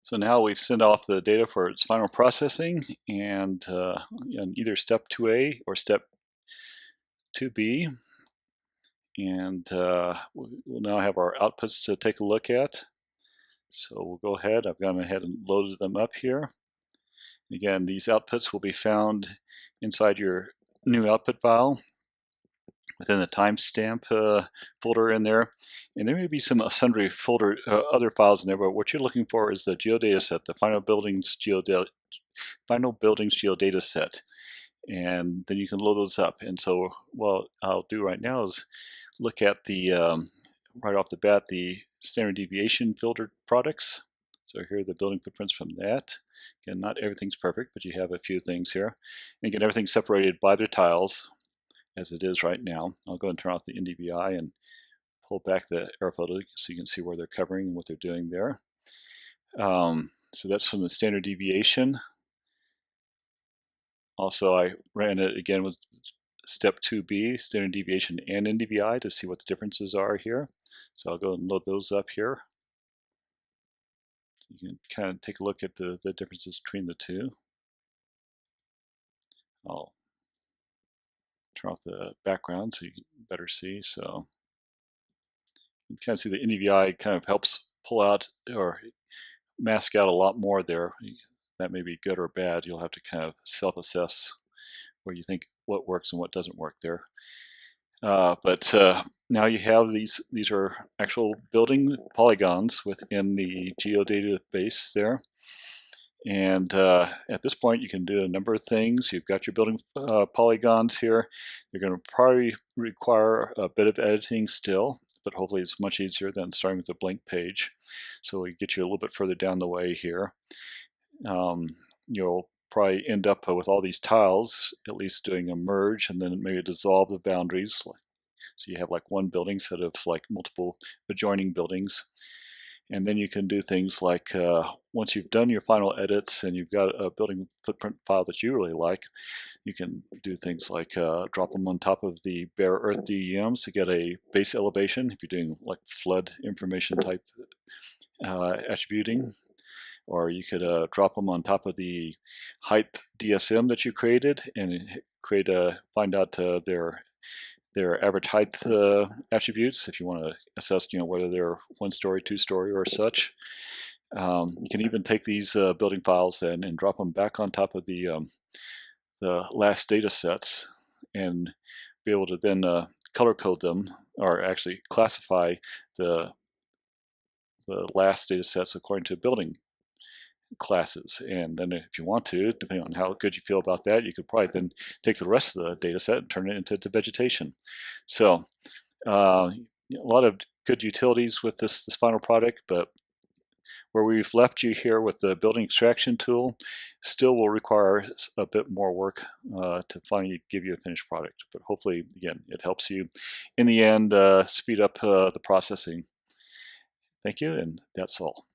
So now we've sent off the data for its final processing, and in either step 2A or step 2B. And we'll now have our outputs to take a look at. So we'll go ahead. I've gone ahead and loaded them up here. Again, these outputs will be found inside your new output file within the timestamp folder in there. And there may be some sundry folder other files in there, but what you're looking for is the geodata set, the final buildings geodata set. And then you can load those up. And so what I'll do right now is look at the right off the bat, the standard deviation filtered products. So here are the building footprints from that. Again, not everything's perfect, but you have a few things here. And again, everything's separated by their tiles as it is right now. I'll go and turn off the NDVI and pull back the air photo so you can see where they're covering and what they're doing there. So that's from the standard deviation. Also, I ran it again with step 2B, standard deviation and NDVI, to see what the differences are here. So I'll go and load those up here. So you can kind of take a look at the differences between the two. I'll turn off the background so you can better see. So you can kind of see the NDVI kind of helps pull out or mask out a lot more there. That may be good or bad. You'll have to kind of self-assess where you think what works and what doesn't work there. But now you have these are actual building polygons within the geodatabase there. And at this point, you can do a number of things. You've got your building polygons here. They're going to probably require a bit of editing still, but hopefully it's much easier than starting with a blank page. So we get you a little bit further down the way here. You'll probably end up with all these tiles, at least doing a merge, and then maybe dissolve the boundaries. So you have like one building instead of like multiple adjoining buildings. And then you can do things like once you've done your final edits and you've got a building footprint file that you really like, you can do things like drop them on top of the bare earth DEMs to get a base elevation if you're doing like flood information type attributing. Or you could drop them on top of the height DSM that you created and find out their average height attributes if you want to assess, whether they're 1-story, 2-story, or such. You can even take these building files then and drop them back on top of the last data sets and be able to then color code them, or actually classify the last data sets according to building classes. And then if you want to, depending on how good you feel about that, you could probably then take the rest of the data set and turn it into vegetation. So a lot of good utilities with this final product, but where we've left you here with the building extraction tool still will require a bit more work to finally give you a finished product. But hopefully, again, it helps you in the end speed up the processing. Thank you, and that's all.